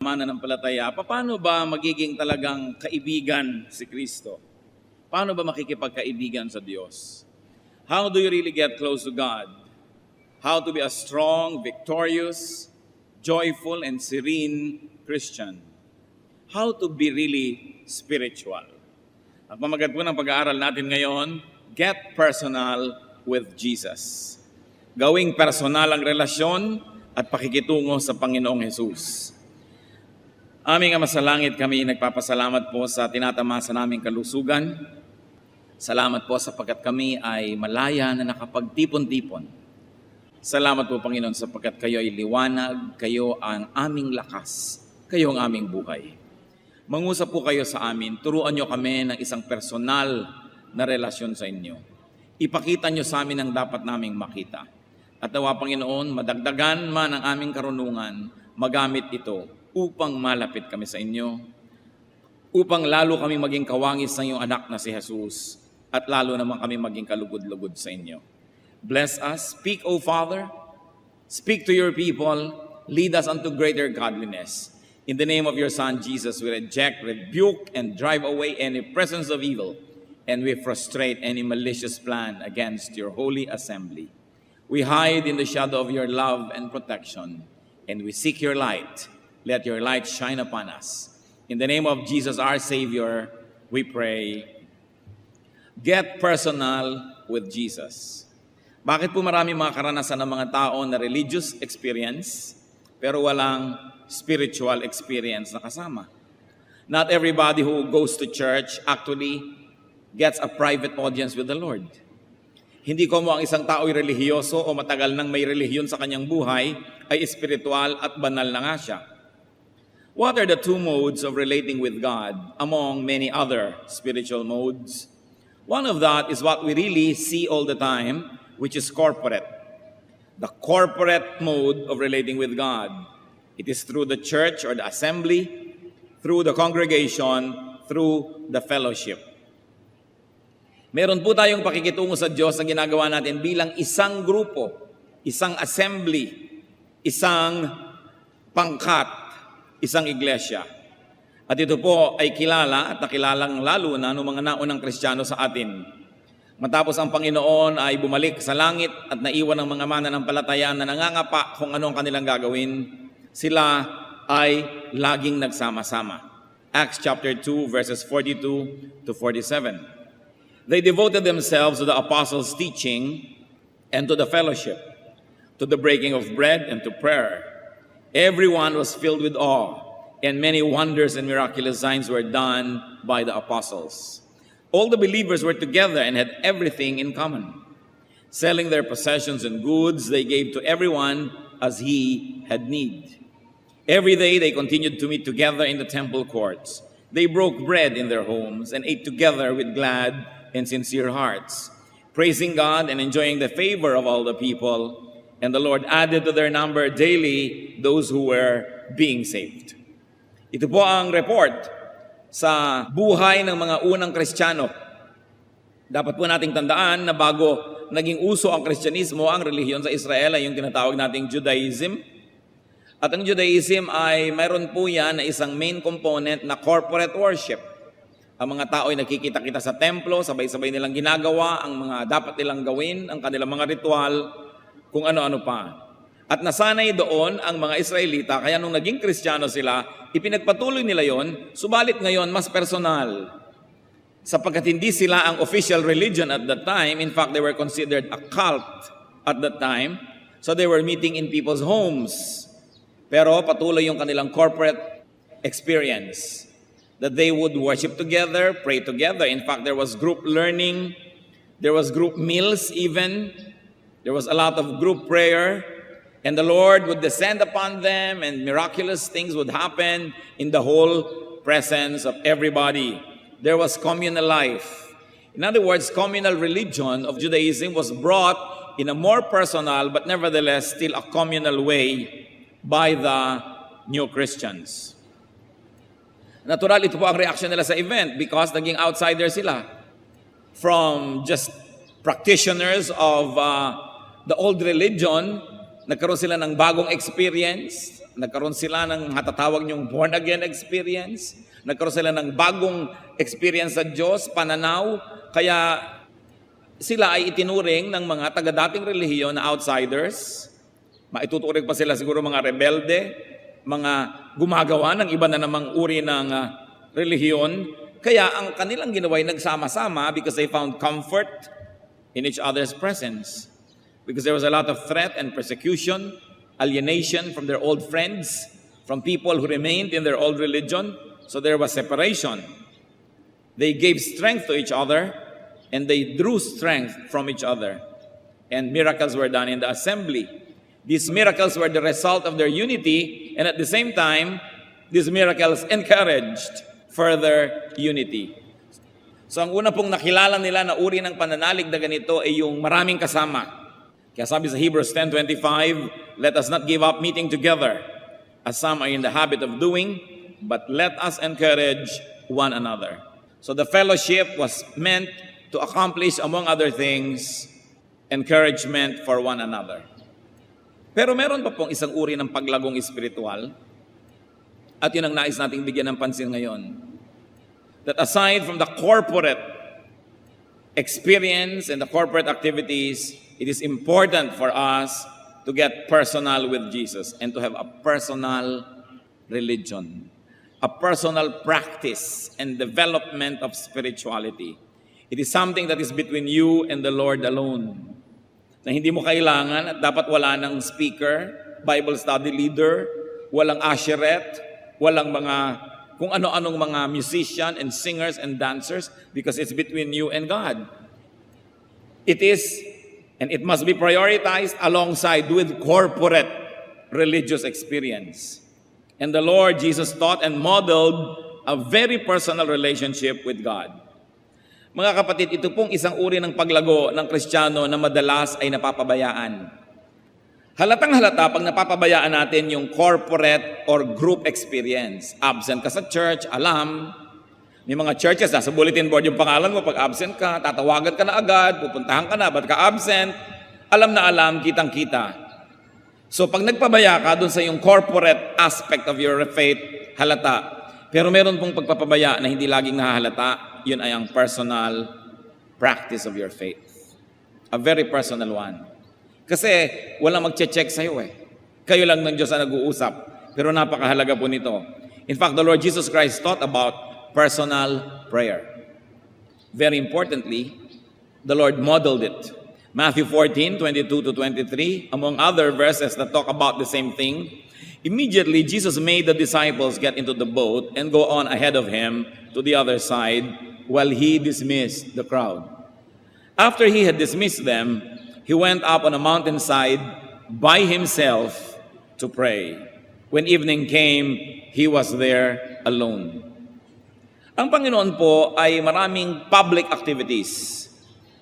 Mananampalataya, paano ba magiging talagang kaibigan si Kristo? Paano ba makikipagkaibigan sa Diyos? How do you really get close to God? How to be a strong, victorious, joyful, and serene Christian? How to be really spiritual? Ang pamagat po ng pag-aaral natin ngayon, Get Personal with Jesus. Gawing personal ang relasyon at pakikitungo sa Panginoong Jesus. Aming Ama sa Langit, kami nagpapasalamat po sa tinatamasa naming kalusugan. Salamat po sapagkat kami ay malaya na nakapagtipon-tipon. Salamat po, Panginoon, sapagkat kayo ay liwanag, kayo ang aming lakas, kayo ang aming buhay. Mangusap po kayo sa amin, turuan nyo kami ng isang personal na relasyon sa inyo. Ipakita nyo sa amin ang dapat naming makita. At nawa, Panginoon, madagdagan man ang aming karunungan, magamit ito upang malapit kami sa inyo, upang lalo kami maging kawangis ng iyong anak na si Jesus, at lalo naman kami maging kalugod-lugod sa inyo. Bless us. Speak, O Father. Speak to your people. Lead us unto greater godliness. In the name of your Son, Jesus, we reject, rebuke, and drive away any presence of evil, and we frustrate any malicious plan against your holy assembly. We hide in the shadow of your love and protection, and we seek your light. Let your light shine upon us. In the name of Jesus, our Savior, we pray. Get personal with Jesus. Bakit po marami mga karanasan ng mga tao na religious experience, pero walang spiritual experience na kasama? Not everybody who goes to church actually gets a private audience with the Lord. Hindi ko mo ang isang tao ay relihiyoso o matagal nang may relihiyon sa kanyang buhay ay espiritual at banal na nga siya. What are the two modes of relating with God among many other spiritual modes? One of that is what we really see all the time, which is corporate. The corporate mode of relating with God. It is through the church or the assembly, through the congregation, through the fellowship. Meron po tayong pakikitungo sa Diyos na ginagawa natin bilang isang grupo, isang assembly, isang pangkat, isang iglesia. At ito po ay kilala at nakilalang lalo na ng mga naunang Kristiyano sa atin. Matapos ang Panginoon ay bumalik sa langit at naiwan ng mga mananampalataya na nangangapa kung ano ang kanilang gagawin, sila ay laging nagsama-sama. Acts chapter 2 verses 42 to 47. They devoted themselves to the apostles' teaching and to the fellowship, to the breaking of bread and to prayer. Everyone was filled with awe, and many wonders and miraculous signs were done by the apostles. All the believers were together and had everything in common. Selling their possessions and goods, they gave to everyone as he had need. Every day they continued to meet together in the temple courts. They broke bread in their homes and ate together with glad and sincere hearts, praising God and enjoying the favor of all the people. And the Lord added to their number daily those who were being saved. Ito po ang report sa buhay ng mga unang Kristiyano. Dapat po nating tandaan na bago naging uso ang Kristyanismo, ang relihiyon sa Israel ay yung tinatawag nating Judaism. At ang Judaism ay mayroon po yan na isang main component na corporate worship. Ang mga tao ay nakikita-kita sa templo, sabay-sabay nilang ginagawa ang mga dapat nilang gawin, ang kanilang mga ritual, kung ano-ano pa. At nasanay doon ang mga Israelita, kaya nung naging Kristiyano sila, ipinagpatuloy nila yon, subalit ngayon mas personal. Sapagkat hindi sila ang official religion at that time, in fact, they were considered a cult at that time, so they were meeting in people's homes. Pero patuloy yung kanilang corporate experience, that they would worship together, pray together. In fact, there was group learning, there was group meals even, there was a lot of group prayer, and the Lord would descend upon them and miraculous things would happen in the whole presence of everybody. There was communal life. In other words, communal religion of Judaism was brought in a more personal but nevertheless still a communal way by the new Christians. Natural, ito po ang reaction nila sa event because naging outsider sila from just practitioners of the old religion Nagkaroon sila ng bagong experience. Nagkaroon sila ng hatatawag niyong born again experience. Nagkaroon sila ng bagong experience sa Diyos, pananaw. Kaya sila ay itinuring ng mga taga-dating relihiyon na outsiders. Maituturing pa sila siguro mga rebelde, mga gumagawa ng iba na namang uri ng relihiyon. Kaya ang kanilang ginawa ay nagsama-sama because they found comfort in each other's presence. Because there was a lot of threat and persecution, alienation from their old friends, from people who remained in their old religion. So there was separation. They gave strength to each other, and they drew strength from each other. And miracles were done in the assembly. These miracles were the result of their unity, and at the same time, these miracles encouraged further unity. So ang una pong nakilala nila na uri ng pananalig na ganito ay yung maraming kasama. Kaya sabi sa Hebrews 10:25, let us not give up meeting together, as some are in the habit of doing, but let us encourage one another. So the fellowship was meant to accomplish, among other things, encouragement for one another. Pero meron pa pong isang uri ng paglagong espiritual, at yun ang nais nating bigyan ng pansin ngayon. That aside from the corporate experience and the corporate activities, it is important for us to get personal with Jesus and to have a personal religion, a personal practice and development of spirituality. It is something that is between you and the Lord alone. Na hindi mo kailangan at dapat wala ng speaker, Bible study leader, walang usheret, walang mga kung ano-anong mga musician and singers and dancers, because it's between you and God. It is, and it must be prioritized alongside with corporate religious experience. And the Lord Jesus taught and modeled a very personal relationship with God. Mga kapatid, ito pong isang uri ng paglago ng Kristiyano na madalas ay napapabayaan. Halatang-halata pag napapabayaan natin yung corporate or group experience. Absent ka sa church, alam. May mga churches, nasa bulletin board yung pangalan mo, pag absent ka, tatawagan ka na agad, pupuntahan ka na, ba't ka absent? Alam na alam, kitang-kita. So pag nagpabaya ka dun sa yung corporate aspect of your faith, halata. Pero meron pong pagpapabaya na hindi laging nahahalata, yun ay ang personal practice of your faith. A very personal one. Kasi walang magche-check sa'yo eh. Kayo lang ng Diyos ang nag-uusap. Pero napakahalaga po nito. In fact, the Lord Jesus Christ taught about personal prayer. Very importantly, the Lord modeled it. Matthew 14:22-23, among other verses that talk about the same thing. Immediately, Jesus made the disciples get into the boat and go on ahead of him to the other side while he dismissed the crowd. After he had dismissed them, he went up on a mountainside by himself to pray. When evening came, he was there alone. Ang Panginoon po ay maraming public activities,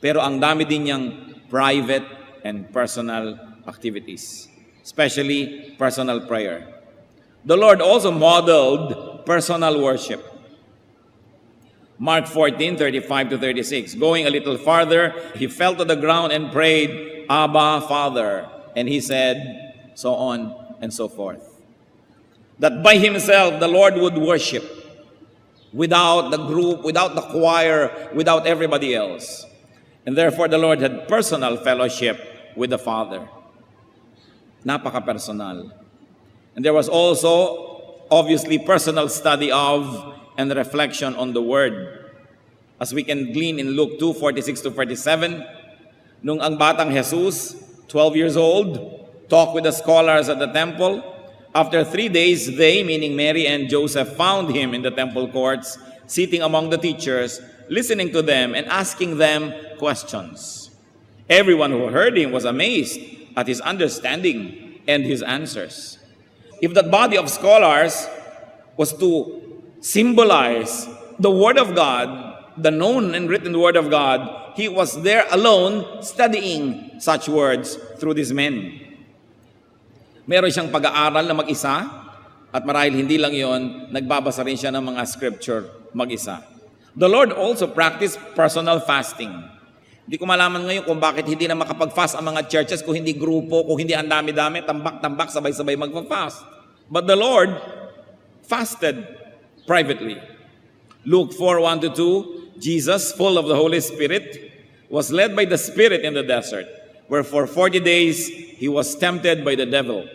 pero ang dami din niyang private and personal activities, especially personal prayer. The Lord also modeled personal worship. Mark 14:35-36. Going a little farther, he fell to the ground and prayed, Abba, Father. And he said, so on and so forth. That by himself, the Lord would worship without the group, without the choir, without everybody else. And therefore, the Lord had personal fellowship with the Father. Napaka-personal. And there was also, obviously, personal study of and reflection on the Word. As we can glean in Luke 2:46-47, nung ang batang Jesus, 12 years old, talked with the scholars at the temple. After 3 days, they, meaning Mary and Joseph, found him in the temple courts, sitting among the teachers, listening to them and asking them questions. Everyone who heard him was amazed at his understanding and his answers. If that body of scholars was to symbolize the Word of God, the known and written Word of God, he was there alone studying such words through these men. Meron siyang pag-aaral na mag-isa, at marahil hindi lang yon, nagbabasa rin siya ng mga scripture mag-isa. The Lord also practiced personal fasting. Hindi ko malaman ngayon kung bakit hindi na makapag-fast ang mga churches, kung hindi grupo, kung hindi ang dami-dami, tambak-tambak, sabay-sabay magpa-fast. But the Lord fasted privately. Luke 4:1-2, Jesus, full of the Holy Spirit, was led by the Spirit in the desert, where for 40 days he was tempted by the devil.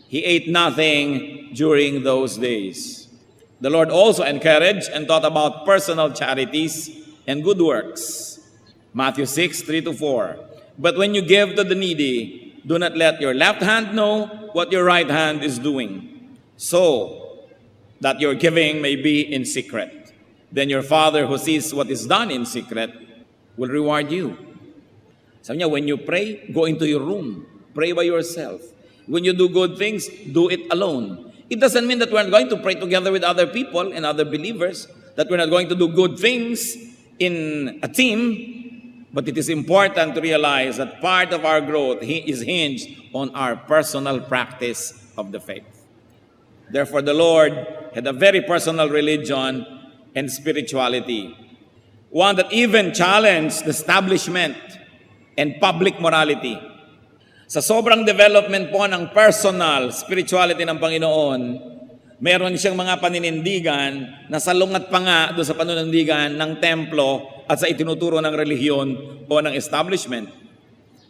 He ate nothing during those days. The Lord also encouraged and taught about personal charities and good works. Matthew 6:3-4. But when you give to the needy, do not let your left hand know what your right hand is doing, so that your giving may be in secret. Then your Father who sees what is done in secret will reward you. Sabi niya, when you pray, go into your room. Pray by yourself. When you do good things, do it alone. It doesn't mean that we're not going to pray together with other people and other believers, that we're not going to do good things in a team, but it is important to realize that part of our growth is hinged on our personal practice of the faith. Therefore, the Lord had a very personal religion and spirituality, one that even challenged the establishment and public morality. Sa sobrang development po ng personal spirituality ng Panginoon, meron siyang mga paninindigan na salungat pa nga doon sa paninindigan ng templo at sa itinuturo ng relihiyon o ng establishment.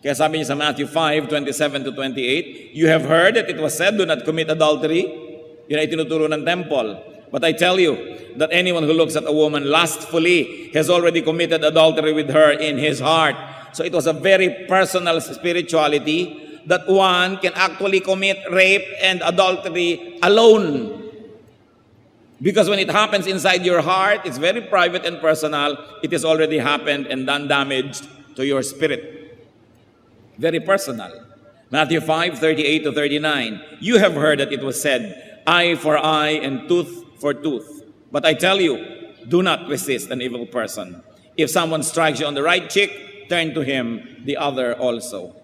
Kaya sabi niya sa Matthew 5:27-28, you have heard that it was said, do not commit adultery. Yun ay itinuturo ng temple. But I tell you that anyone who looks at a woman lustfully has already committed adultery with her in his heart. So it was a very personal spirituality that one can actually commit rape and adultery alone. Because when it happens inside your heart, it's very private and personal. It has already happened and done damage to your spirit. Very personal. Matthew 5:38-39. You have heard that it was said, eye for eye and tooth for tooth. But I tell you, do not resist an evil person. If someone strikes you on the right cheek, turn to him the other also.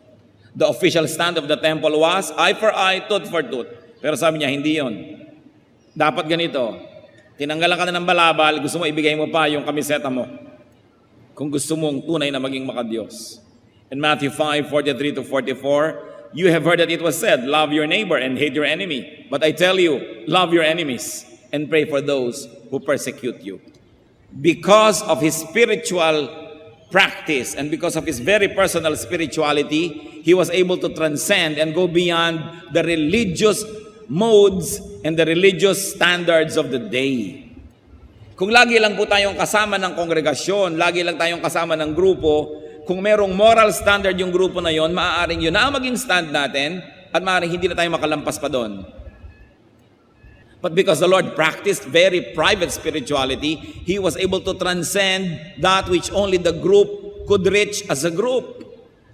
The official stand of the temple was eye for eye, tooth for tooth. Pero sabi niya, hindi yon. Dapat ganito. Tinanggalan ka na ng balabal, gusto mo ibigay mo pa yung kamiseta mo. Kung gusto mong tunay na maging makadiyos. In Matthew 5:43-44, you have heard that it was said, love your neighbor and hate your enemy. But I tell you, love your enemies and pray for those who persecute you. Because of his spiritual practice and because of his very personal spirituality, he was able to transcend and go beyond the religious modes and the religious standards of the day. Kung lagi lang po tayong kasama ng kongregasyon, lagi lang tayong kasama ng grupo, kung merong moral standard yung grupo na yon, maaaring yun na ang maging stand natin at maaaring hindi na tayo makalampas pa doon. But because the Lord practiced very private spirituality, He was able to transcend that which only the group could reach as a group.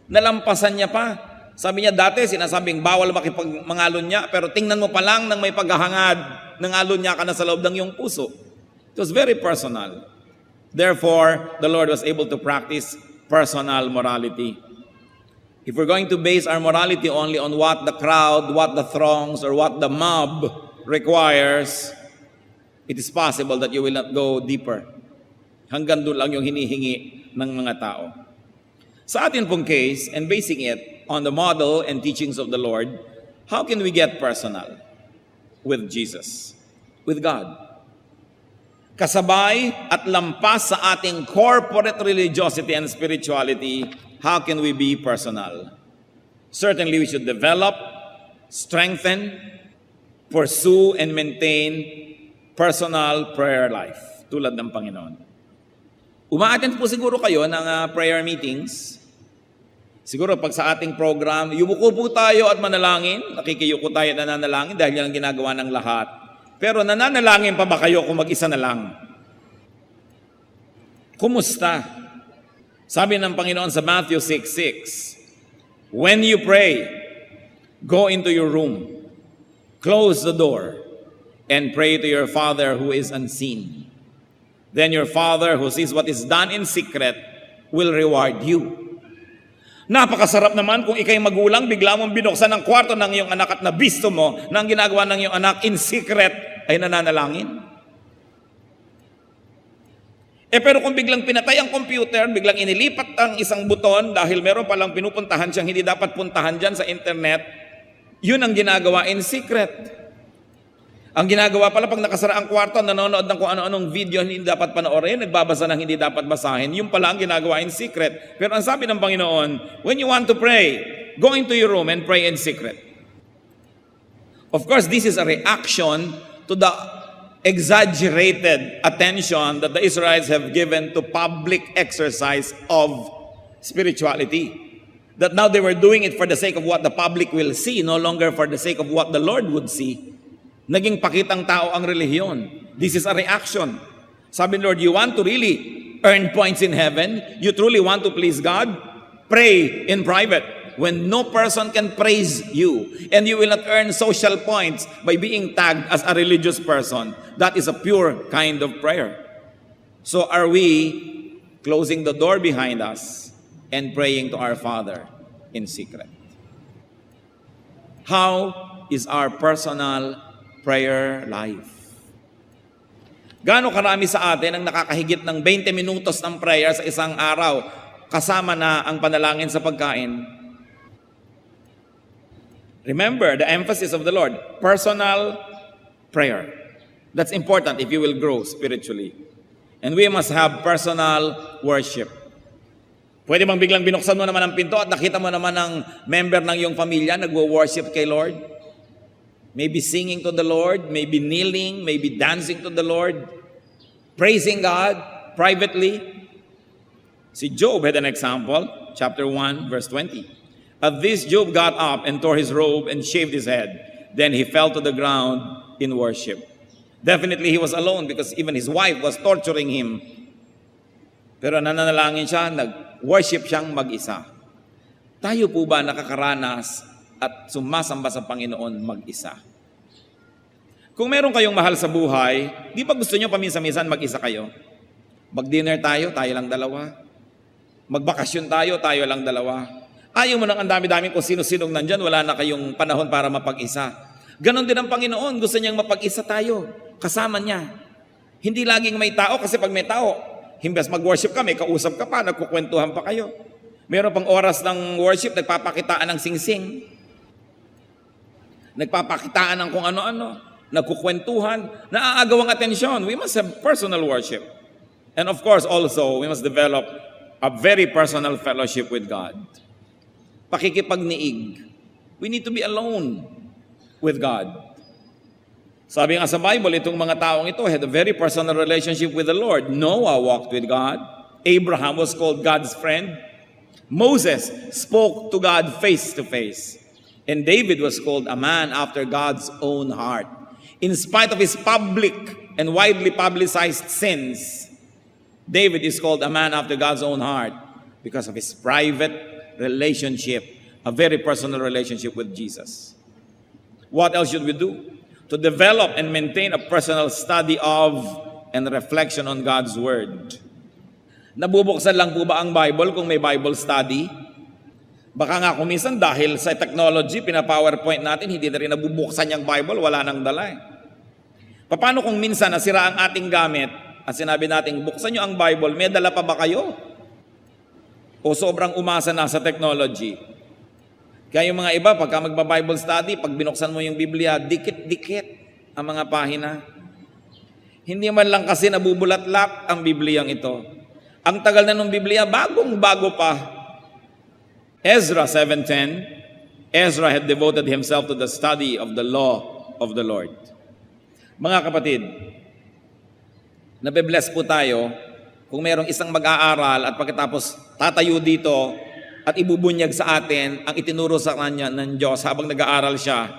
Nalampasan niya pa. Sabi niya dati, sinasabing bawal makipagmangalon niya, pero tingnan mo pa lang nang may paghahangad, nangalon niya ka na sa loob ng iyong puso. It was very personal. Therefore, the Lord was able to practice personal morality. If we're going to base our morality only on what the crowd, what the throngs, or what the mob requires, it is possible that you will not go deeper. Hanggang doon lang yung hinihingi ng mga tao. Sa atin pong case, and basing it on the model and teachings of the Lord, how can we get personal with Jesus, with God? Kasabay at lampas sa ating corporate religiosity and spirituality, how can we be personal? Certainly we should develop, strengthen, pursue, and maintain personal prayer life tulad ng Panginoon. Uma-attend po siguro kayo ng prayer meetings. Siguro pag sa ating program, yumuko po tayo at manalangin. Nakikiyuko tayo at nananalangin dahil yan ang ginagawa ng lahat. Pero nananalangin pa ba kayo kung mag-isa na lang? Kumusta? Sabi ng Panginoon sa Matthew 6:6, when you pray, go into your room, close the door, and pray to your Father who is unseen. Then your Father who sees what is done in secret will reward you. Napakasarap naman kung ikay magulang, bigla mong binuksan ang kwarto ng iyong anak at nabisto mo na ang ginagawa ng iyong anak in secret ay nananalangin. Pero kung biglang pinatay ang computer, biglang inilipat ang isang buton dahil meron palang pinupuntahan siyang hindi dapat puntahan dyan sa internet, yun ang ginagawa in secret. Ang ginagawa pala pag nakasara ang kwarto, nanonood ng kung ano-anong video hindi dapat panoorin, nagbabasa ng hindi dapat basahin, yun pala ang ginagawa in secret. Pero ang sabi ng Panginoon, when you want to pray, go into your room and pray in secret. Of course, this is a reaction to the exaggerated attention that the Israelites have given to public exercise of spirituality. That now they were doing it for the sake of what the public will see, no longer for the sake of what the Lord would see. Naging pakitang tao ang relihiyon. This is a reaction. Sabi ni Lord, you want to really earn points in heaven? You truly want to please God? Pray in private when no person can praise you, and you will not earn social points by being tagged as a religious person. That is a pure kind of prayer. So are we closing the door behind us and praying to our Father in secret? How is our personal prayer life? Gaano karami sa atin ang nakakahigit ng 20 minutos ng prayer sa isang araw, kasama na ang panalangin sa pagkain? Remember the emphasis of the Lord, personal prayer. That's important if you will grow spiritually. And we must have personal worship. Pwede bang biglang binuksan mo naman ang pinto at nakita mo naman ang member ng iyong pamilya nagwo-worship kay Lord? Maybe singing to the Lord, maybe kneeling, maybe dancing to the Lord, praising God privately. Si Job had an example, chapter 1, verse 20. At this, Job got up and tore his robe and shaved his head. Then he fell to the ground in worship. Definitely he was alone because even his wife was torturing him. Pero nananalangin siya, nag-worship siyang mag-isa. Tayo po ba nakakaranas at sumasamba sa Panginoon mag-isa? Kung meron kayong mahal sa buhay, di ba gusto nyo paminsan-minsan mag-isa kayo? Mag-dinner tayo, tayo lang dalawa. Magbakasyon tayo, tayo lang dalawa. Ayaw mo nang ang dami-dami kung sino-sinong nandyan, wala na kayong panahon para mapag-isa. Ganon din ang Panginoon, gusto niyang mapag-isa tayo, kasama niya. Hindi laging may tao, kasi pag may tao, himbes mag-worship ka, may kausap ka pa, nagkukwentuhan pa kayo. Meron pang oras ng worship, nagpapakitaan ng singsing. Nagpapakitaan ng kung ano-ano, nagkukwentuhan, naaagaw ang atensyon. We must have personal worship. And of course, also, we must develop a very personal fellowship with God. Pakikipagniig. We need to be alone with God. Sabi nga sa Bible, itong mga taong ito had a very personal relationship with the Lord. Noah walked with God. Abraham was called God's friend. Moses spoke to God face to face. And David was called a man after God's own heart. In spite of his public and widely publicized sins, David is called a man after God's own heart because of his private relationship, a very personal relationship with Jesus. What else should we do? To develop and maintain a personal study of and reflection on God's Word. Nabubuksan lang po ba ang Bible kung may Bible study? Baka nga kung minsan dahil sa technology, pina-PowerPoint natin, hindi na rin nabubuksan yung Bible, wala nang dala eh. Paano kung minsan nasira ang ating gamit at sinabi natin, buksan nyo ang Bible, may dala pa ba kayo? O sobrang umasa na sa technology. Kaya yung mga iba, pagka magba-Bible study, pag binuksan mo yung Biblia, dikit-dikit ang mga pahina. Hindi man lang kasi nabubulat-lat ang Bibliang ito. Ang tagal na ng Biblia, bagong-bago pa. Ezra 7:10, Ezra had devoted himself to the study of the law of the Lord. Mga kapatid, nabe-bless po tayo kung mayroong isang mag-aaral at pagkatapos tatayo dito at ibubunyag sa atin ang itinuro sa kanya ng Diyos habang nag-aaral siya,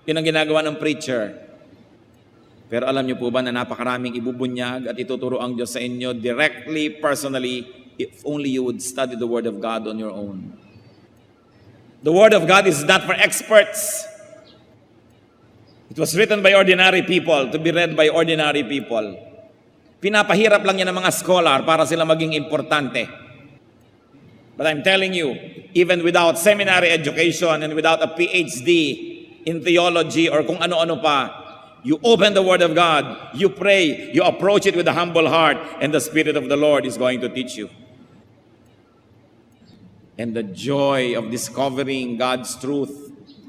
yun ang ginagawa ng preacher. Pero alam niyo po ba na napakaraming ibubunyag at ituturo ang Diyos sa inyo directly, personally, if only you would study the Word of God on your own. The Word of God is not for experts. It was written by ordinary people to be read by ordinary people. Pinapahirap lang yan ng mga scholar para sila maging importante. But I'm telling you, even without seminary education and without a PhD in theology or kung ano-ano pa, You open the Word of God, you pray, you approach it with a humble heart, and the Spirit of the Lord is going to teach you. And the joy of discovering God's truth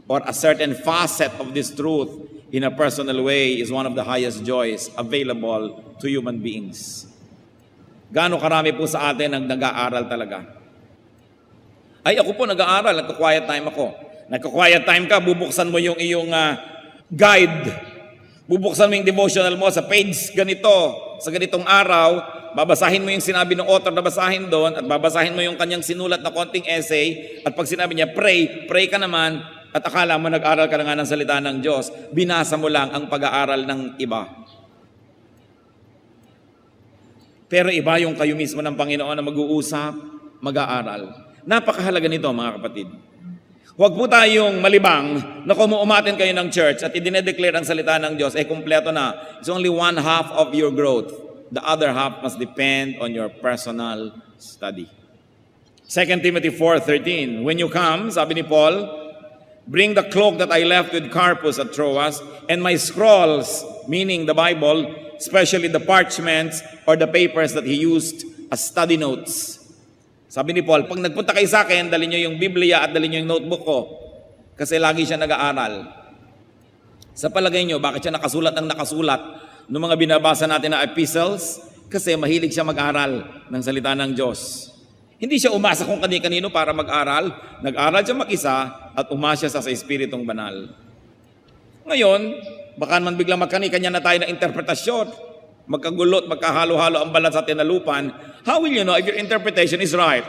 or a certain facet of this truth in a personal way is one of the highest joys available to human beings. Gaano karami po sa atin ang nag-aaral talaga? Ay, ako po nag-aaral, nagka-quiet time ako. Nagka-quiet time ka, bubuksan mo yung iyong guide. Bubuksan mo yung devotional mo sa page ganito, sa ganitong araw, babasahin mo yung sinabi ng author na basahin doon, at babasahin mo yung kanyang sinulat na konting essay, at pag sinabi niya, pray ka naman, at akala mo nag-aral ka na nga ng salita ng Diyos, binasa mo lang ang pag-aaral ng iba. Pero iba yung kayo mismo ng Panginoon na mag-uusap, mag-aaral. Napakahalaga nito mga kapatid. Huwag po tayong malibang na kung umaten kayo ng church at idinedeclare ang salita ng Diyos, kumpleto na. It's only one half of your growth. The other half must depend on your personal study. 2 Timothy 4:13, when you come, sabi ni Paul, bring the cloak that I left with Carpus at Troas, and my scrolls, meaning the Bible, especially the parchments or the papers that he used as study notes. Sabi ni Paul, pag nagpunta kayo sa akin, dali nyo yung Biblia at dali nyo yung notebook ko. Kasi lagi siya nag-aaral. Sa palagay nyo, bakit siya nakasulat ng nakasulat ng mga binabasa natin na epistles? Kasi mahilig siya mag-aral ng salita ng Diyos. Hindi siya umasa kung kani-kanino para mag-aral. Nag-aral siya mag-isa at umasya sa Espiritong Banal. Ngayon, baka naman biglang magkani-kanya na tayo ng interpretasyon. Magkagulot, magkahalo-halo ang balat sa tinalupan. How will you know if your interpretation is right?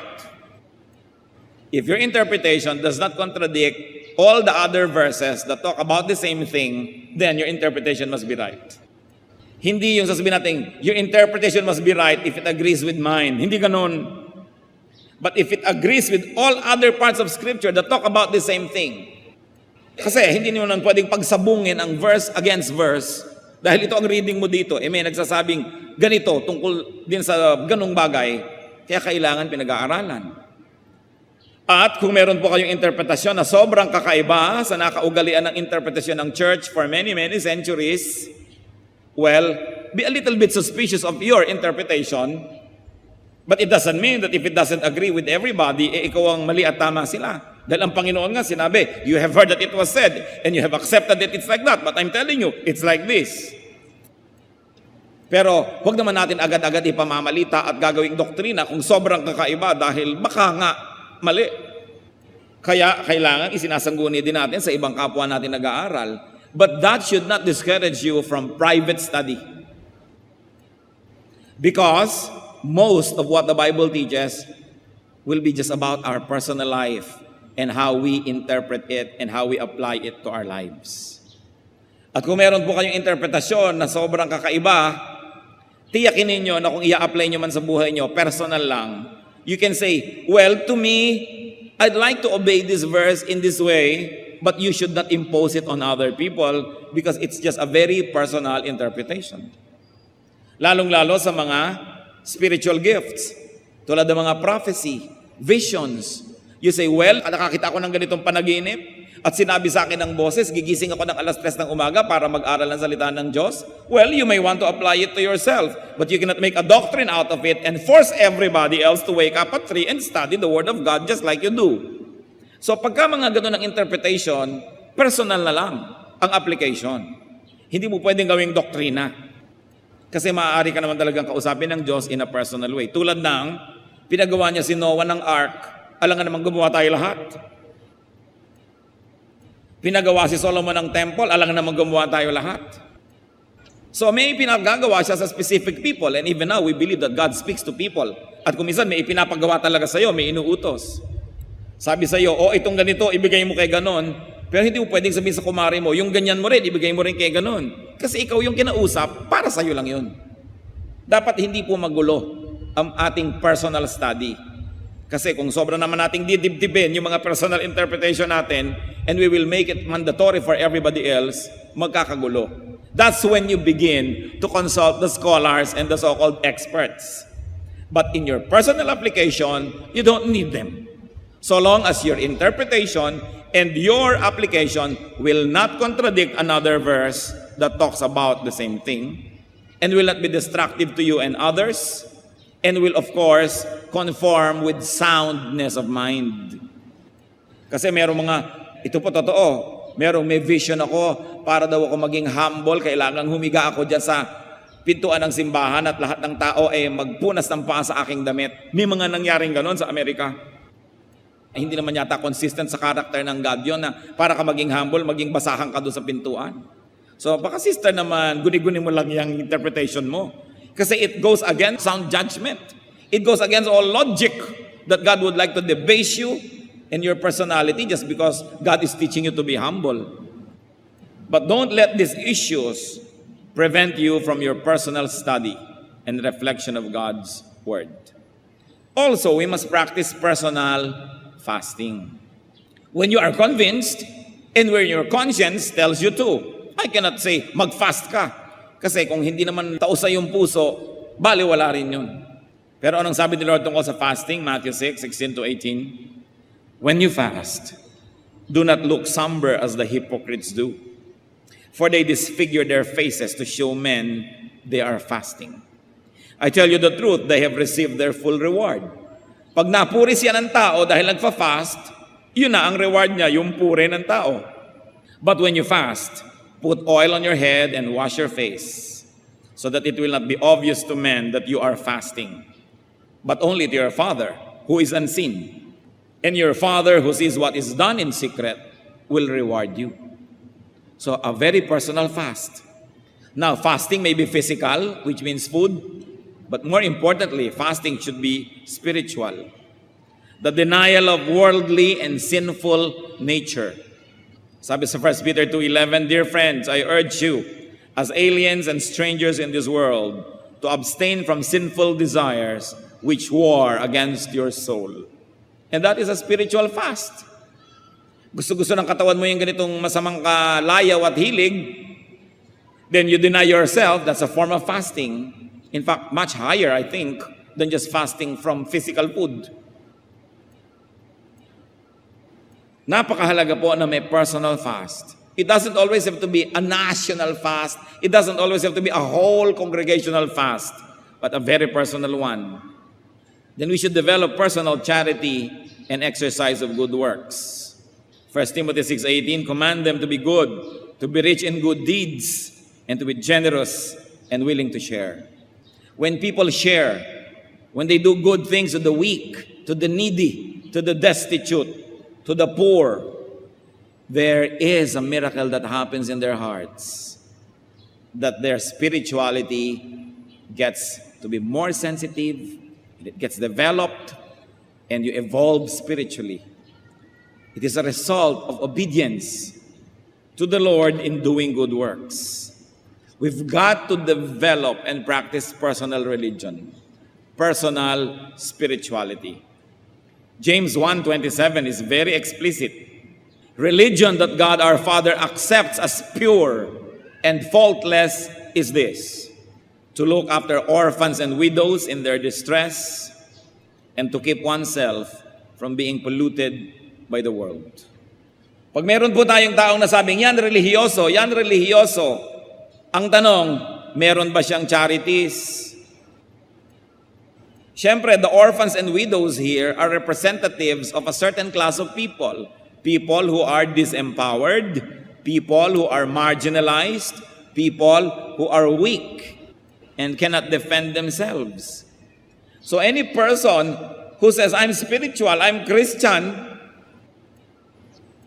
If your interpretation does not contradict all the other verses that talk about the same thing, then your interpretation must be right. Hindi yung sasabihin natin, your interpretation must be right if it agrees with mine. Hindi ganon. But if it agrees with all other parts of Scripture that talk about the same thing. Kasi hindi nyo nun pwedeng pagsabungin ang verse against verse. Dahil ito ang reading mo dito, may nagsasabing ganito tungkol din sa ganong bagay, kaya kailangan pinag-aaralan. At kung meron po kayong interpretasyon na sobrang kakaiba sa nakaugalian ng interpretasyon ng church for many, many centuries, well, be a little bit suspicious of your interpretation, but it doesn't mean that if it doesn't agree with everybody, ikaw ang mali at tama sila. Dahil ang Panginoon nga sinabi, you have heard that it was said, and you have accepted that it's like that, but I'm telling you, it's like this. Pero huwag naman natin agad-agad ipamamalita at gagawing doktrina kung sobrang kakaiba dahil baka nga mali. Kaya kailangan isinasangguni din natin sa ibang kapwa natin nag-aaral. But that should not discourage you from private study. Because most of what the Bible teaches will be just about our personal life and how we interpret it and how we apply it to our lives. At kung meron po kayong interpretasyon na sobrang kakaiba, tiyakin ninyo na kung i-apply nyo man sa buhay nyo, personal lang. You can say, well, to me, I'd like to obey this verse in this way, but you should not impose it on other people because it's just a very personal interpretation. Lalong-lalo sa mga spiritual gifts, tulad ng mga prophecy, visions. You say, well, nakakita ako ng ganitong panaginip at sinabi sa akin ng boses, gigising ako ng alas 3 ng umaga para mag-aral ng salita ng Diyos. Well, you may want to apply it to yourself, but you cannot make a doctrine out of it and force everybody else to wake up at 3 and study the Word of God just like you do. So pagka mga ganun ang interpretation, personal na lang ang application. Hindi mo pwedeng gawing doktrina. Kasi maaari ka naman talagang kausapin ng Diyos in a personal way. Tulad ng pinagawa niya si Noah ng ark, alangan naman gumawa tayo lahat. Pinagawa si Solomon ng temple, alangan naman gumawa tayo lahat. So may pinagagawa siya sa specific people, and even now we believe that God speaks to people. At kung minsan may ipinapagawa talaga sa iyo, may inuutos. Sabi sa iyo, itong ganito, ibigay mo kay ganon. Pero hindi mo pwedeng sabihin sa kumari mo, yung ganyan mo rin, ibigay mo rin kay ganon. Kasi ikaw yung kinausap, para sa iyo lang yun. Dapat hindi po magulo ang ating personal study. Kasi kung sobra naman nating didibdibin yung mga personal interpretation natin and we will make it mandatory for everybody else, magkakagulo. That's when you begin to consult the scholars and the so-called experts. But in your personal application, you don't need them. So long as your interpretation and your application will not contradict another verse, that talks about the same thing and will not be destructive to you and others, and will of course conform with soundness of mind. Kasi merong mga, ito po totoo, may vision ako para daw ako maging humble, kailangan humiga ako dyan sa pintuan ng simbahan at lahat ng tao ay magpunas ng paa sa aking damit. May mga nangyaring ganon sa Amerika. Hindi naman yata consistent sa character ng God yun na para ka maging humble, maging basahan ka doon sa pintuan. So baka sister naman, guni-guni mo lang yung interpretation mo. Kasi it goes against sound judgment. It goes against all logic that God would like to debase you in your personality just because God is teaching you to be humble. But don't let these issues prevent you from your personal study and reflection of God's Word. Also, we must practice personal fasting. When you are convinced and when your conscience tells you to. I cannot say, mag-fast ka. Kasi kung hindi naman tausa yung puso, baliwala rin yun. Pero anong sabi ni Lord tungkol sa fasting? Matthew 6:16-18. When you fast, do not look somber as the hypocrites do. For they disfigure their faces to show men they are fasting. I tell you the truth, they have received their full reward. Pag napuri siya ng tao dahil nagfa-fast, yun na ang reward niya, yung puri ng tao. But when you fast, put oil on your head and wash your face, so that it will not be obvious to men that you are fasting, but only to your Father who is unseen. And your Father who sees what is done in secret will reward you. So a very personal fast. Now, fasting may be physical, which means food, but more importantly, fasting should be spiritual. The denial of worldly and sinful nature. Sabi sa 1 Peter 2:11, Dear friends, I urge you, as aliens and strangers in this world, to abstain from sinful desires which war against your soul. And that is a spiritual fast. Gusto-gusto ng katawan mo yung ganitong masamang kalayaw at hilig, then you deny yourself, that's a form of fasting. In fact, much higher, I think, than just fasting from physical food. Napakahalaga po na may personal fast. It doesn't always have to be a national fast. It doesn't always have to be a whole congregational fast, but a very personal one. Then we should develop personal charity and exercise of good works. 1 Timothy 6:18, command them to be good, to be rich in good deeds, and to be generous and willing to share. When people share, when they do good things to the weak, to the needy, to the destitute, to the poor, there is a miracle that happens in their hearts, that their spirituality gets to be more sensitive, it gets developed, and you evolve spiritually. It is a result of obedience to the Lord in doing good works. We've got to develop and practice personal religion, personal spirituality. James 1:27 is very explicit. Religion that God our Father accepts as pure and faultless is this: to look after orphans and widows in their distress and to keep oneself from being polluted by the world. Pag meron po tayong taong nasabing, yan relihiyoso, ang tanong, meron ba siyang charities? Siyempre, the orphans and widows here are representatives of a certain class of people. People who are disempowered, people who are marginalized, people who are weak and cannot defend themselves. So any person who says, I'm spiritual, I'm Christian,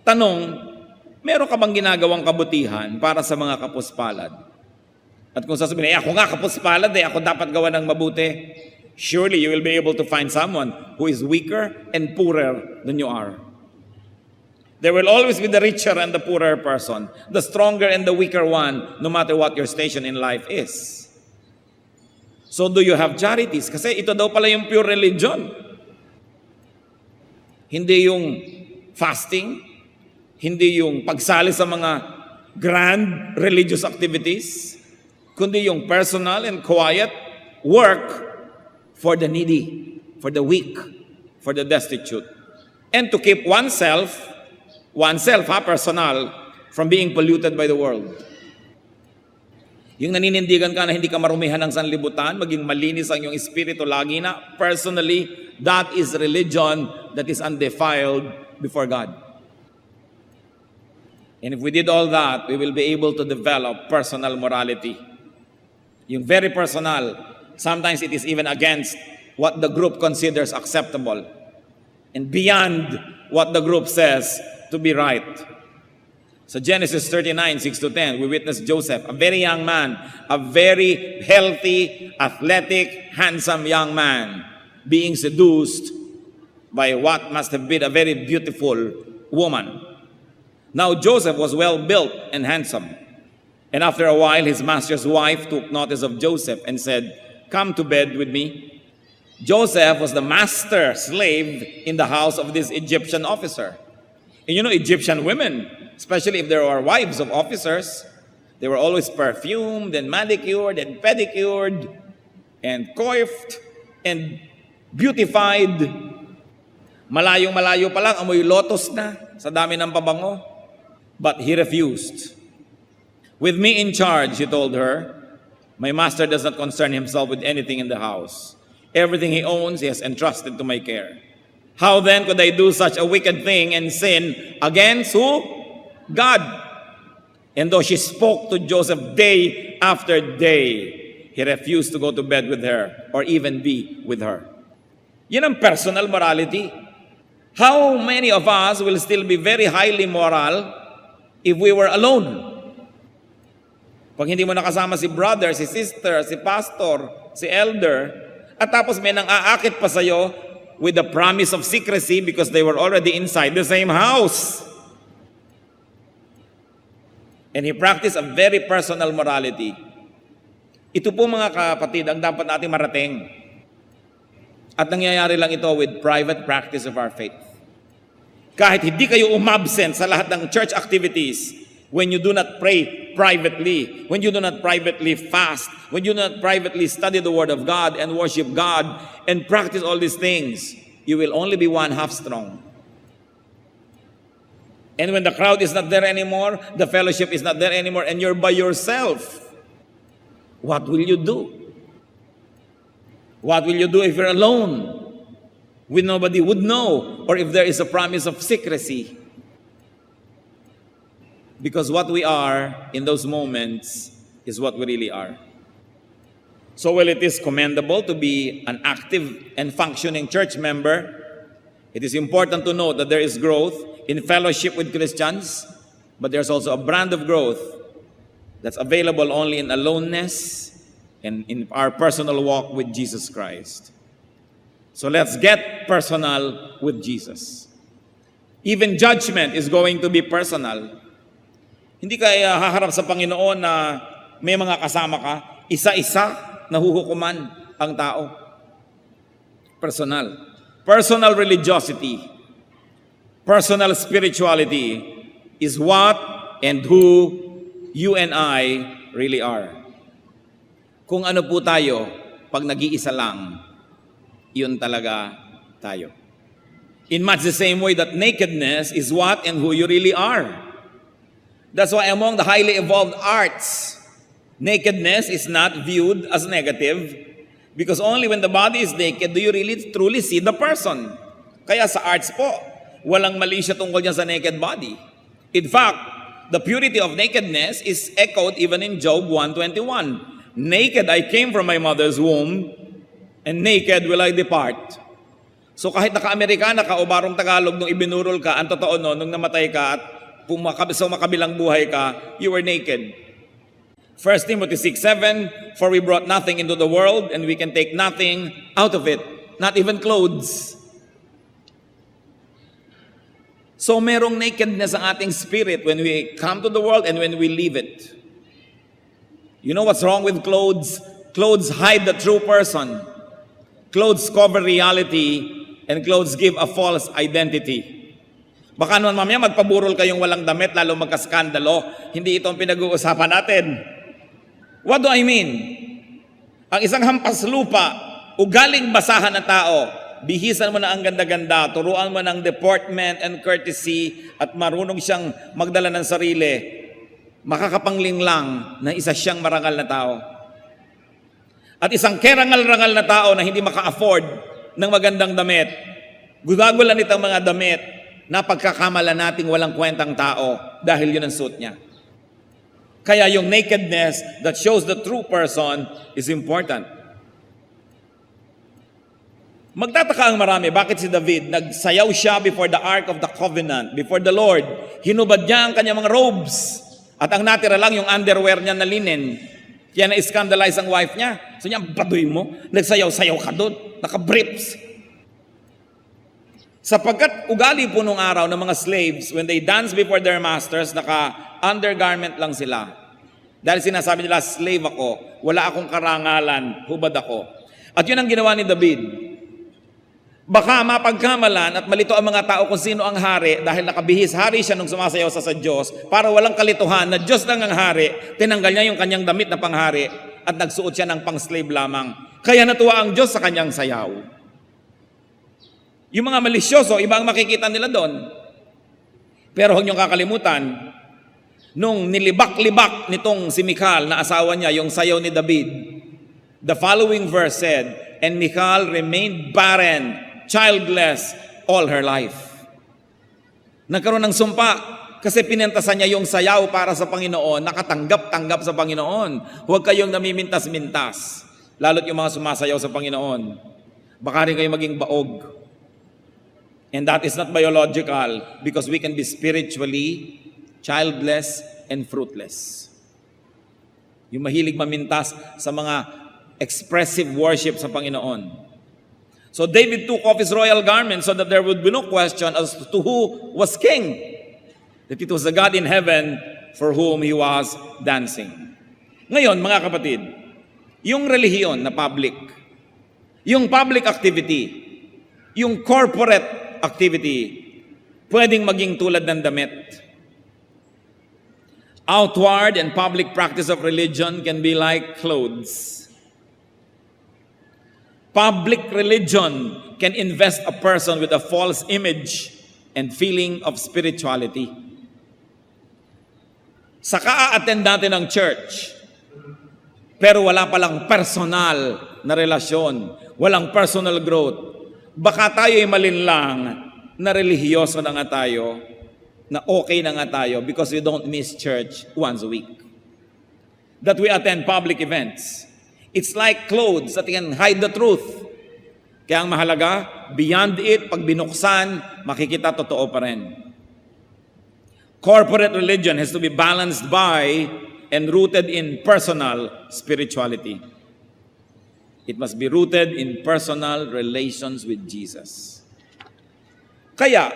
tanong, meron ka bang ginagawang kabutihan para sa mga kapuspalad? At kung sasabihin, ako nga kapuspalad, ako dapat gawa ng mabuti. Surely you will be able to find someone who is weaker and poorer than you are. There will always be the richer and the poorer person, the stronger and the weaker one, no matter what your station in life is. So do you have charities? Kasi ito daw pala yung pure religion. Hindi yung fasting, hindi yung pagsali sa mga grand religious activities, kundi yung personal and quiet work for the needy, for the weak, for the destitute. And to keep oneself, personal, from being polluted by the world. Yung naninindigan ka na hindi ka marumihan ng sanlibutan, maging malinis ang iyong espiritu lagi na, personally, that is religion that is undefiled before God. And if we did all that, we will be able to develop personal morality. Yung very personal, sometimes it is even against what the group considers acceptable and beyond what the group says to be right. So Genesis 39, 6-10, we witness Joseph, a very young man, a very healthy, athletic, handsome young man, being seduced by what must have been a very beautiful woman. Now Joseph was well built and handsome. And after a while, his master's wife took notice of Joseph and said, "Come to bed with me." Joseph was the master slave in the house of this Egyptian officer. And you know, Egyptian women, especially if there were wives of officers, they were always perfumed and manicured and pedicured and coiffed and beautified. Malayong-malayo pa lang, amoy lotus na sa dami ng pabango. But he refused. "With me in charge," he told her, "my master does not concern himself with anything in the house. Everything he owns, he has entrusted to my care. How then could I do such a wicked thing and sin against who? God." And though she spoke to Joseph day after day, he refused to go to bed with her or even be with her. Yan ang personal morality. How many of us will still be very highly moral if we were alone? Pag hindi mo nakasama si brother, si sister, si pastor, si elder, at tapos may nang aakit pa sa'yo with the promise of secrecy because they were already inside the same house. And he practiced a very personal morality. Ito po mga kapatid ang dapat natin marating. At nangyayari lang ito with private practice of our faith. Kahit hindi kayo umabsent sa lahat ng church activities, when you do not pray privately, when you do not privately fast, when you do not privately study the Word of God and worship God and practice all these things, you will only be one half strong. And when the crowd is not there anymore, the fellowship is not there anymore, and you're by yourself, what will you do? What will you do if you're alone? When nobody would know, or if there is a promise of secrecy? Because what we are in those moments is what we really are. So while it is commendable to be an active and functioning church member, it is important to note that there is growth in fellowship with Christians, but there's also a brand of growth that's available only in aloneness and in our personal walk with Jesus Christ. So let's get personal with Jesus. Even judgment is going to be personal. Hindi ka haharap sa Panginoon na may mga kasama ka, isa-isa nahuhukuman ang tao. Personal. Personal religiosity, personal spirituality is what and who you and I really are. Kung ano po tayo, pag nag-iisa lang, yun talaga tayo. In much the same way that nakedness is what and who you really are. That's why among the highly evolved arts, nakedness is not viewed as negative because only when the body is naked do you really truly see the person. Kaya sa arts po, walang mali siya tungkol niya sa naked body. In fact, the purity of nakedness is echoed even in Job 1:21. Naked I came from my mother's womb, and naked will I depart. So kahit naka-Amerikana ka o barong Tagalog nung ibinurol ka, ang totoo no, nung namatay ka at sa makabilang buhay ka, you were naked. 1 Timothy 6:7, for we brought nothing into the world and we can take nothing out of it, not even clothes. So merong nakedness ang ating spirit when we come to the world and when we leave it. You know what's wrong with clothes? Clothes hide the true person. Clothes cover reality and clothes give a false identity. Baka naman mamaya magpaburol kayong walang damit, lalo magkaskandalo. Hindi ito ang pinag-uusapan natin. What do I mean? Ang isang hampas lupa, ugaling basahan ng tao, bihisan mo na ang ganda-ganda, turuan mo ng deportment and courtesy, at marunong siyang magdala ng sarili. makakapangling lang na isa siyang marangal na tao. At isang kerangal-rangal na tao na hindi maka-afford ng magandang damit, gudagulan nitong mga damit na pagkakamala nating walang kwentang tao dahil yun ang suit niya. Kaya yung nakedness that shows the true person is important. Magtataka ang marami, bakit si David, nagsayaw siya before the Ark of the Covenant, before the Lord. Hinubad niya ang kanyang mga robes. At ang natira lang yung underwear niya na linen. Kaya na-scandalize ang wife niya. So niya, baduy mo, nagsayaw-sayaw ka doon, naka-briefs. Sapagkat ugali po nung araw ng mga slaves, when they dance before their masters, naka-undergarment lang sila. Dahil sinasabi nila, slave ako, wala akong karangalan, hubad ako. At yun ang ginawa ni David. Baka mapagkamalan at malito ang mga tao kung sino ang hari dahil nakabihis hari siya nung sumasayaw sa Diyos para walang kalituhan na Diyos lang ang hari, tinanggal niya yung kanyang damit na panghari at nagsuot siya ng pang-slave lamang. Kaya natuwa ang Diyos sa kanyang sayaw. Yung mga malisyoso, iba ang makikita nila doon. Pero huwag niyong kakalimutan, nung nilibak-libak nitong si Michal na asawa niya, yung sayaw ni David, the following verse said, "And Michal remained barren, childless all her life." Nagkaroon ng sumpa kasi pinentasan niya yung sayaw para sa Panginoon, nakatanggap-tanggap sa Panginoon. Huwag kayong namimintas-mintas, lalo't yung mga sumasayaw sa Panginoon. Baka rin kayo maging baog. And that is not biological because we can be spiritually childless and fruitless. Yung mahilig mamintas sa mga expressive worship sa Panginoon. So David took off his royal garment so that there would be no question as to who was king. That it was the God in heaven for whom he was dancing. Ngayon, mga kapatid, yung relihiyon na public, yung public activity, yung corporate activity, pwedeng maging tulad ng damit. Outward and public practice of religion can be like clothes. Public religion can invest a person with a false image and feeling of spirituality. Saka a-attend natin ng church, pero wala palang personal na relasyon, walang personal growth. Baka tayo ay malinlang na relihiyoso na nga tayo, na okay na nga tayo because we don't miss church once a week. That we attend public events. It's like clothes that can hide the truth. Kaya ang mahalaga, beyond it, pag binuksan, makikita totoo pa rin. Corporate religion has to be balanced by and rooted in personal spirituality. It must be rooted in personal relations with Jesus. Kaya,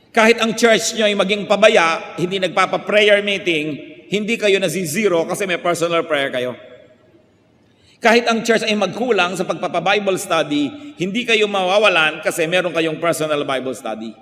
kahit ang church nyo ay maging pabaya, hindi nagpapa-prayer meeting, hindi kayo nasi-zero kasi may personal prayer kayo. Kahit ang church ay magkulang sa pagpapa-Bible study, hindi kayo mawawalan kasi meron kayong personal Bible study.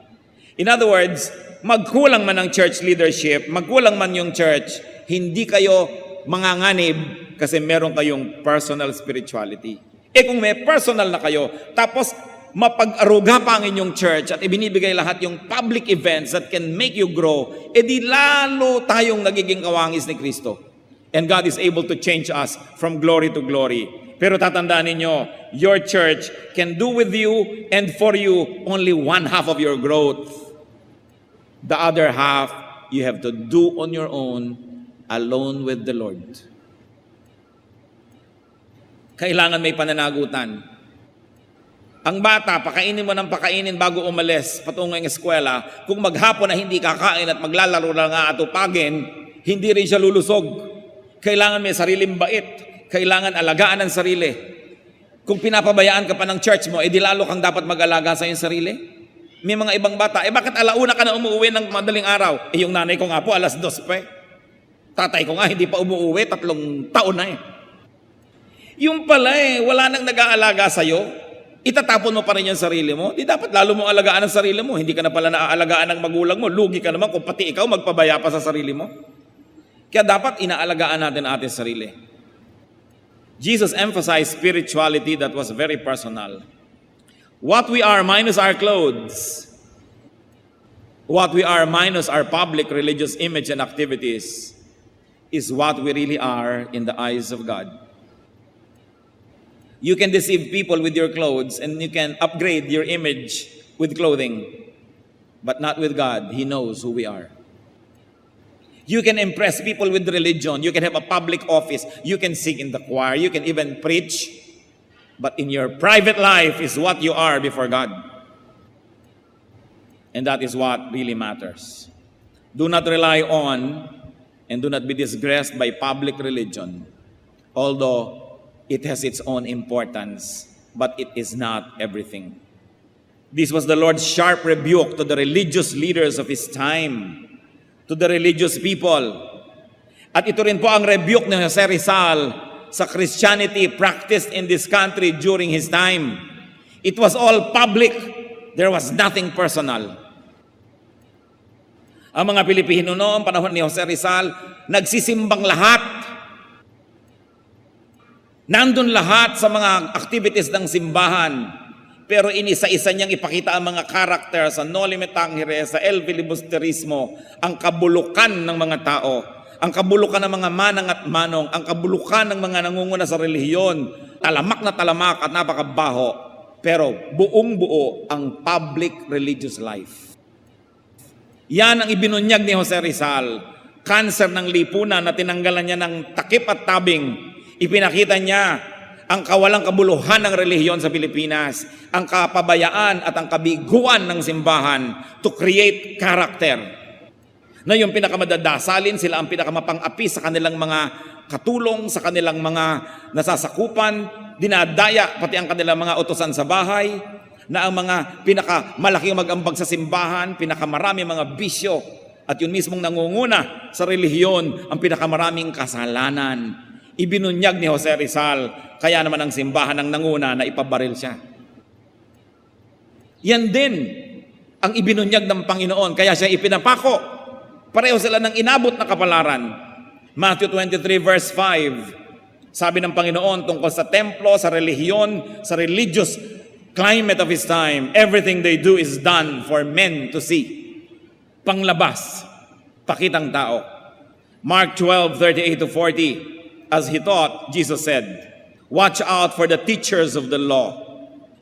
In other words, magkulang man ang church leadership, magkulang man yung church, hindi kayo manganganib kasi meron kayong personal spirituality. Kung may personal na kayo, tapos mapag-aruga pa ang inyong church at ibinibigay lahat yung public events that can make you grow, di lalo tayong nagiging kawangis ni Kristo. And God is able to change us from glory to glory. Pero tatandaan ninyo, your church can do with you and for you only one half of your growth. The other half, you have to do on your own, alone with the Lord. Kailangan may pananagutan. Ang bata, pakainin mo ng pakainin bago umalis patungo ng eskwela. Kung maghapon na hindi kakain at maglalaro lang atupagin, hindi rin siya lulusog. Kailangan may sariling bait. Kailangan alagaan ang sarili. Kung pinapabayaan ka pa ng church mo, di lalo kang dapat mag-alaga sa iyong sarili. May mga ibang bata, bakit alauna ka na umuwi ng madaling araw? Yung nanay ko nga po, 2:00 pa. Tatay ko nga, hindi pa umuwi, 3 taon na . Yung pala wala nang nag-aalaga sa'yo, itatapon mo pa rin yung sarili mo. Di dapat lalo mo alagaan ang sarili mo. Hindi ka na pala naaalagaan ng magulang mo. Lugi ka naman kung pati ikaw magpabaya pa sa sarili mo. Kaya dapat inaalagaan natin ang ating sarili. Jesus emphasized spirituality that was very personal. What we are minus our clothes, what we are minus our public religious image and activities, is what we really are in the eyes of God. You can deceive people with your clothes and you can upgrade your image with clothing, but not with God. He knows who we are. You can impress people with religion. You can have a public office. You can sing in the choir. You can even preach. But in your private life is what you are before God. And that is what really matters. Do not rely on and do not be disgraced by public religion, although it has its own importance, but it is not everything. This was the Lord's sharp rebuke to the religious leaders of His time, to the religious people. At ito rin po ang rebuke ni Jose Rizal sa Christianity practiced in this country during his time. It was all public. There was nothing personal. Ang mga Pilipino noong panahon ni Jose Rizal, nagsisimbang lahat. Nandun lahat sa mga activities ng simbahan. Pero inisa-isa niyang ipakita ang mga karakter sa Noli Me Tangere, sa El Filibusterismo, ang kabulukan ng mga tao, ang kabulukan ng mga manang at manong, ang kabulukan ng mga nangunguna sa relihiyon, talamak na talamak at napakabaho, pero buong buo ang public religious life. Yan ang ibinunyag ni Jose Rizal, cancer ng lipunan na tinanggalan niya ng takip at tabing. Ipinakita niya ang kawalang kabuluhan ng relihiyon sa Pilipinas, ang kapabayaan at ang kabiguan ng simbahan to create character. Na yung pinakamadadasalin, sila ang pinakamapang-api sa kanilang mga katulong, sa kanilang mga nasasakupan, dinadaya pati ang kanilang mga utusan sa bahay, na ang mga pinakamalaking mag-ambag sa simbahan, pinakamarami mga bisyo, at yun mismong nangunguna sa relihiyon ang pinakamaraming kasalanan. Ibinunyag ni Jose Rizal, kaya naman ang simbahan ang nanguna na ipabaril siya. Yan din ang ibinunyag ng Panginoon, kaya siya ipinapako. Pareho sila ng inabot na kapalaran. Matthew 23 verse 5, sabi ng Panginoon tungkol sa templo, sa relihiyon, sa religious climate of His time, everything they do is done for men to see. Panglabas, pakitang tao. Mark 12:38 to 40, as He taught, Jesus said, "Watch out for the teachers of the law.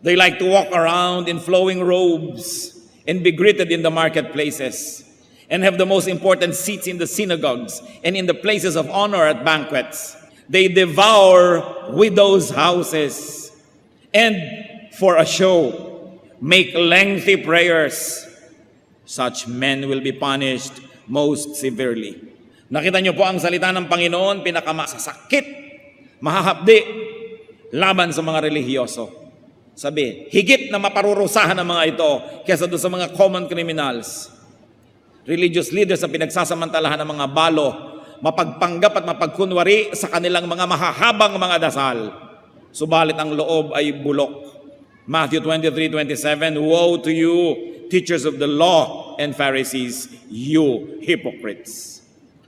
They like to walk around in flowing robes and be greeted in the marketplaces and have the most important seats in the synagogues and in the places of honor at banquets. They devour widows' houses and for a show make lengthy prayers. Such men will be punished most severely." Nakita niyo po ang salita ng Panginoon, pinakamasasakit, mahahapdi, laban sa mga relihiyoso. Sabi, higit na maparurusahan ng mga ito kaysa doon sa mga common criminals. Religious leaders na pinagsasamantalahan ng mga balo, mapagpanggap at mapagkunwari sa kanilang mga mahahabang mga dasal. Subalit ang loob ay bulok. Matthew 23:27, "Woe to you, teachers of the law and Pharisees, you hypocrites!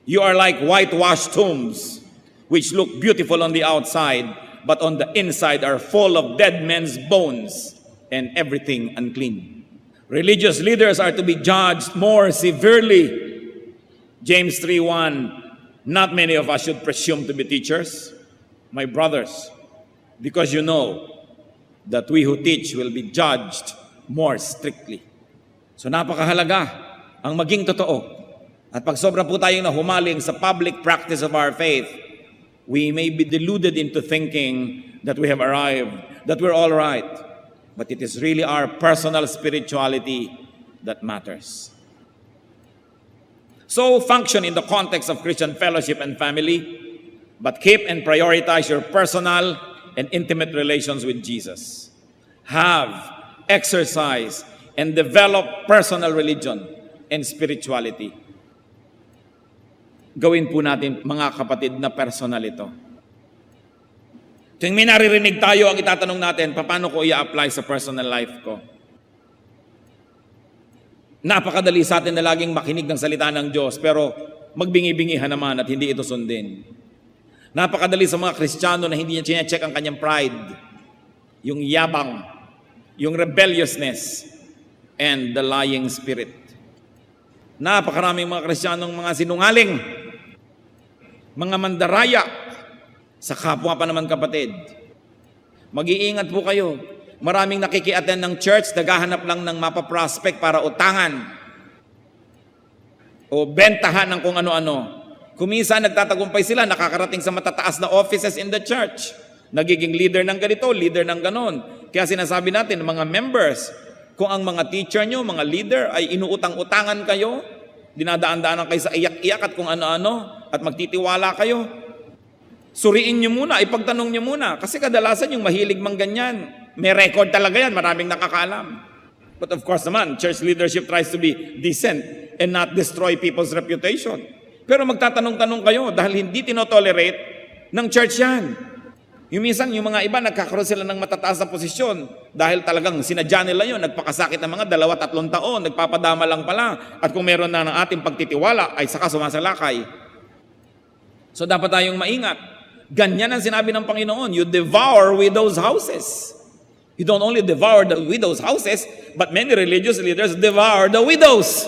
You are like whitewashed tombs, which look beautiful on the outside, but on the inside are full of dead men's bones and everything unclean." Religious leaders are to be judged more severely. James 3:1, "Not many of us should presume to be teachers, my brothers, because you know that we who teach will be judged more strictly." So napakahalaga ang maging totoo. At pag sobra po tayong nahumaling sa public practice of our faith, we may be deluded into thinking that we have arrived, that we're all right. But it is really our personal spirituality that matters. So function in the context of Christian fellowship and family, but keep and prioritize your personal and intimate relations with Jesus. Have, exercise, and develop personal religion and spirituality. Gawin po natin, mga kapatid, na personal ito. Tuwing may naririnig tayo, ang itatanong natin, paano ko i-apply sa personal life ko? Napakadali sa atin na laging makinig ng salita ng Diyos, pero magbingi-bingihan naman at hindi ito sundin. Napakadali sa mga Kristiyano na hindi niya check ang kanyang pride, yung yabang, yung rebelliousness, and the lying spirit. Napakaraming mga Kristiyanong mga sinungaling. mga mandaraya, sa kapwa pa naman kapatid. Mag-iingat po kayo. Maraming nakikiattend ng church, naghahanap lang ng mapaprospect para utangan o bentahan ng kung ano-ano. Kuminsan nagtatagumpay sila, nakakarating sa matataas na offices in the church. Nagiging leader ng ganito, leader ng ganon. Kaya sinasabi natin, mga members, kung ang mga teacher nyo, mga leader, ay inuutang-utangan kayo, dinadaan-daanan kayo sa iyak-iyak at kung ano-ano, at magtitiwala kayo, suriin nyo muna, ipagtanong nyo muna. Kasi kadalasan yung mahilig mang ganyan, may record talaga yan, maraming nakakaalam. But of course naman, church leadership tries to be decent and not destroy people's reputation. Pero magtatanong-tanong kayo dahil hindi tinotolerate ng church yan. Yung minsan, yung mga iba, nagkakaroon sila ng matataas na posisyon dahil talagang sinadya nila yun, nagpakasakit ng mga 2-3 taon, nagpapadama lang pala, at kung meron na ng ating pagtitiwala, ay saka sumasalakay. So dapat tayong maingat. Ganyan ang sinabi ng Panginoon, you devour widows' houses. You don't only devour the widows' houses, but many religious leaders devour the widows.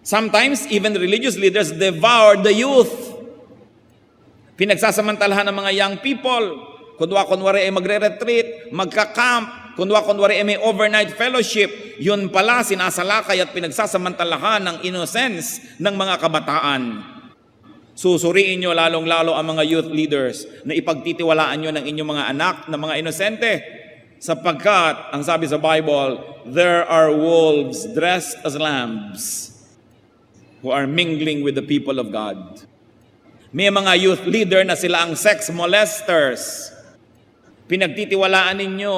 Sometimes, even religious leaders devour the youth. Pinagsasamantalahan ng mga young people. Kunwari ay magre-retreat, magka-camp, kunwari ay may overnight fellowship. Yun pala, sinasalakay at pinagsasamantalahan ng innocence ng mga kabataan. Susuriin nyo lalong-lalo ang mga youth leaders na ipagtitiwalaan nyo ng inyong mga anak na mga inosente. Sapagkat, ang sabi sa Bible, there are wolves dressed as lambs who are mingling with the people of God. May mga youth leader na sila ang sex molesters. Pinagtitiwalaan ninyo,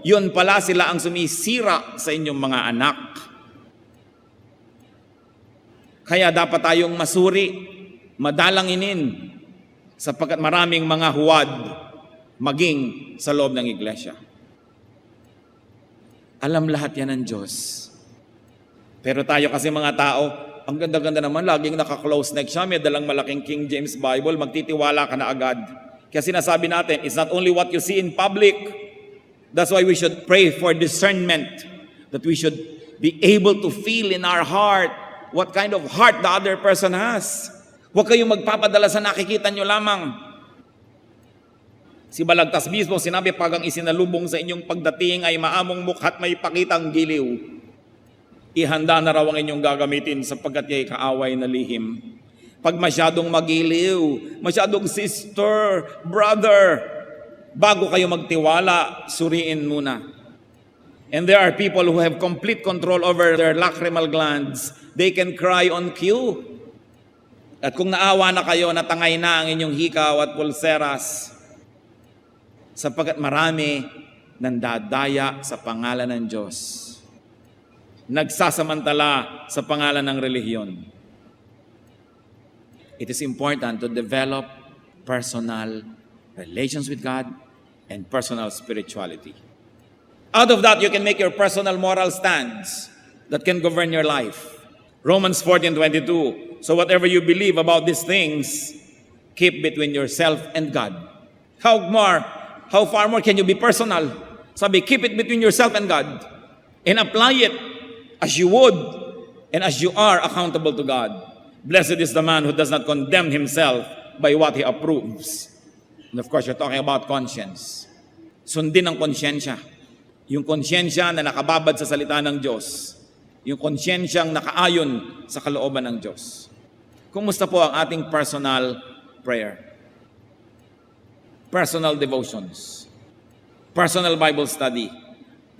yun pala sila ang sumisira sa inyong mga anak. Kaya dapat tayong masuri, madalanginin, sapagkat maraming mga huwad maging sa loob ng iglesia. Alam lahat yan ng Diyos. Pero tayo kasi mga tao, ang ganda-ganda naman, laging naka-close neck siya, may dalang malaking King James Bible, magtitiwala ka na agad. Kaya sinasabi natin, it's not only what you see in public, that's why we should pray for discernment, that we should be able to feel in our heart what kind of heart the other person has. Huwag kayong magpapadala sa nakikita nyo lamang. Si Balagtas mismo, sinabi, pag ang isinalubong sa inyong pagdating ay maamong mukha't may pakitang giliw, ihanda na raw ang inyong gagamitin sapagkat ya'y kaaway na lihim. Pag masyadong magiliw, masyadong sister, brother, bago kayo magtiwala, suriin muna. And there are people who have complete control over their lacrimal glands. They can cry on cue. At kung naawa na kayo, natangay na ang inyong hikaw at pulseras, sapagkat marami nandadaya sa pangalan ng Diyos. Nagsasamantala sa pangalan ng relihiyon. It is important to develop personal relations with God and personal spirituality. Out of that, you can make your personal moral stands that can govern your life. Romans 14:22. So whatever you believe about these things, keep between yourself and God. How far more can you be personal? Sabi, keep it between yourself and God. And apply it as you would and as you are accountable to God. Blessed is the man who does not condemn himself by what he approves. And of course, you're talking about conscience. Sundin ang konsyensya. Yung konsyensya na nakababad sa salita ng Diyos. Yung konsyensyang nakaayon sa kalooban ng Diyos. Kumusta po ang ating personal prayer? Personal devotions. Personal Bible study.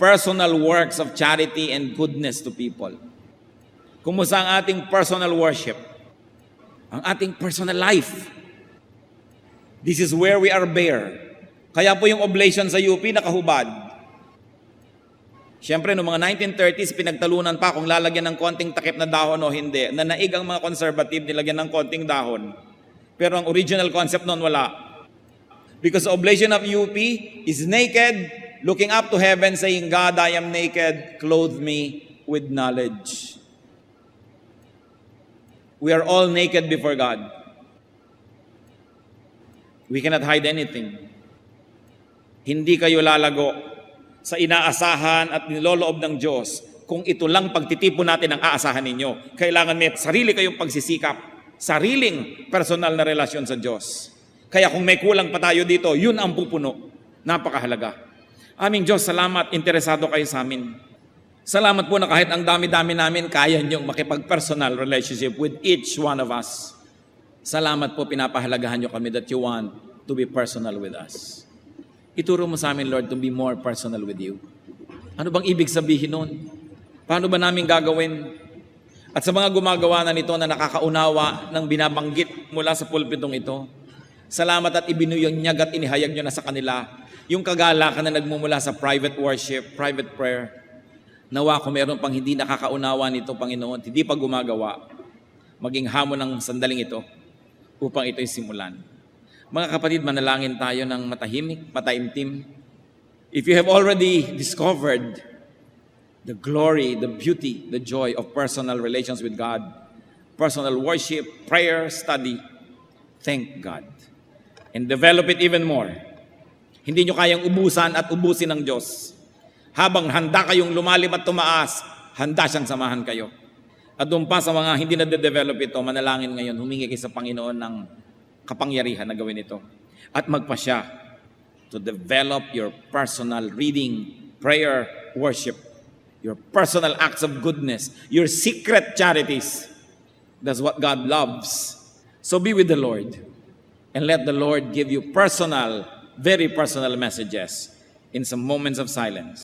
Personal works of charity and goodness to people. Kumusta ang ating personal worship? Ang ating personal life. This is where we are bare. Kaya po yung oblation sa UP nakahubad. Siyempre, noong mga 1930s, pinagtalunan pa kung lalagyan ng konting takip na dahon o hindi. Nanaig ang mga conservative, nilagyan ng konting dahon. Pero ang original concept noon wala. Because the oblation of UP is naked, looking up to heaven, saying, God, I am naked, clothe me with knowledge. We are all naked before God. We cannot hide anything. Hindi kayo lalago sa inaasahan at niloloob ng Diyos kung ito lang pagtitipon natin ang aasahan ninyo. Kailangan may sarili kayong pagsisikap Sariling personal na relasyon sa Diyos. Kaya kung may kulang pa tayo dito, yun ang pupuno. Napakahalaga. Aming Diyos, salamat, interesado kayo sa amin. Salamat po na kahit ang dami-dami namin, kaya niyong makipag-personal relationship with each one of us. Salamat po, pinapahalagahan niyo kami that you want to be personal with us. Ituro mo sa amin, Lord, to be more personal with you. Ano bang ibig sabihin nun? Paano ba namin gagawin? At sa mga gumagawa na nito na nakakaunawa ng binabanggit mula sa pulpitong ito, salamat at ibinuyanyag at inihayag nyo na sa kanila yung kagalakan na nagmumula sa private worship, private prayer. Nawa kung meron pang hindi nakakaunawa nito, Panginoon, hindi pa gumagawa, maging hamon ng sandaling ito upang ito'y simulan. Mga kapatid, manalangin tayo ng matahimik, mataimtim. If you have already discovered the glory, the beauty, the joy of personal relations with God, personal worship, prayer, study, thank God. And develop it even more. Hindi nyo kayang ubusan at ubusin ng Diyos. Habang handa kayong lumalim at tumaas, handa siyang samahan kayo. At doon pa sa mga hindi na-develop ito, manalangin ngayon, humingi kayo sa Panginoon ng kapangyarihan na gawin ito. At magpasya to develop your personal reading, prayer, worship, your personal acts of goodness, your secret charities. That's what God loves. So be with the Lord and let the Lord give you personal, very personal messages in some moments of silence.